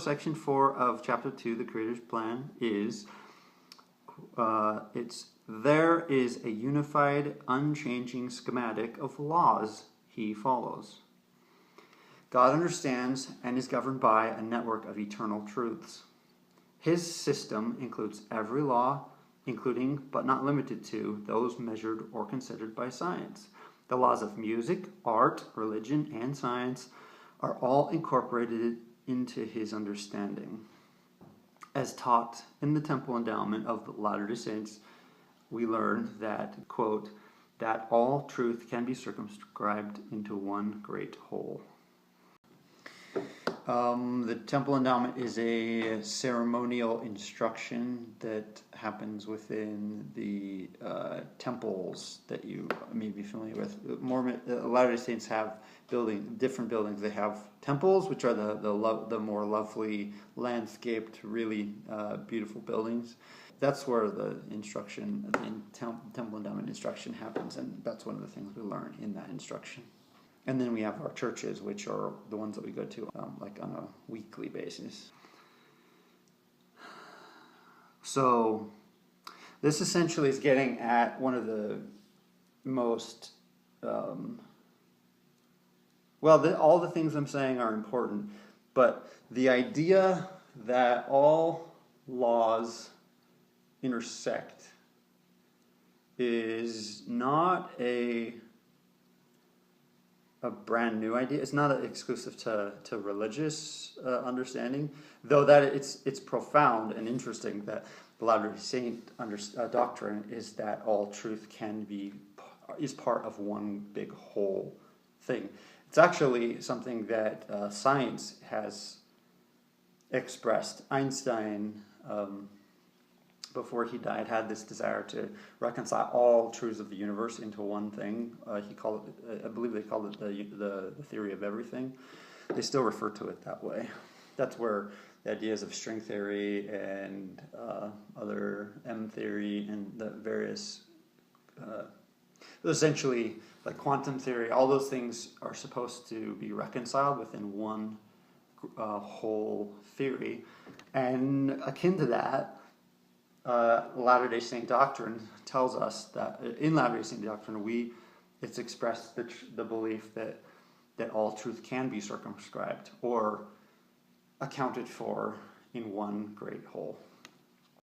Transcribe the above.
section 4 of chapter 2, the Creator's Plan, is there is a unified, unchanging schematic of laws he follows. God understands and is governed by a network of eternal truths. His system includes every law, including but not limited to those measured or considered by science. The laws of music, art, religion, and science are all incorporated into his understanding. As taught in the Temple Endowment of the Latter-day Saints, we learn that, quote, that all truth can be circumscribed into one great whole. The Temple Endowment is a ceremonial instruction that happens within the temples that you may be familiar with. Latter-day Saints have different buildings. They have temples, which are the more lovely, landscaped, really beautiful buildings. That's where the instruction, the Temple Endowment instruction happens, and that's one of the things we learn in that instruction. And then we have our churches, which are the ones that we go to like on a weekly basis. So this essentially is getting at one of the most, all the things I'm saying are important, but the idea that all laws intersect is not a brand new idea. It's not exclusive to religious understanding, though that it's profound and interesting that the Latter-day Saint doctrine is that all truth is part of one big whole thing. It's actually something that science has expressed. Einstein, before he died, had this desire to reconcile all truths of the universe into one thing. He called it, I believe they called it the theory of everything. They still refer to it that way. That's where the ideas of string theory and other M theory and the various, essentially like quantum theory, all those things are supposed to be reconciled within one whole theory. And akin to that, Latter-day Saint doctrine tells us that in Latter-day Saint doctrine it's expressed the belief that all truth can be circumscribed or accounted for in one great whole.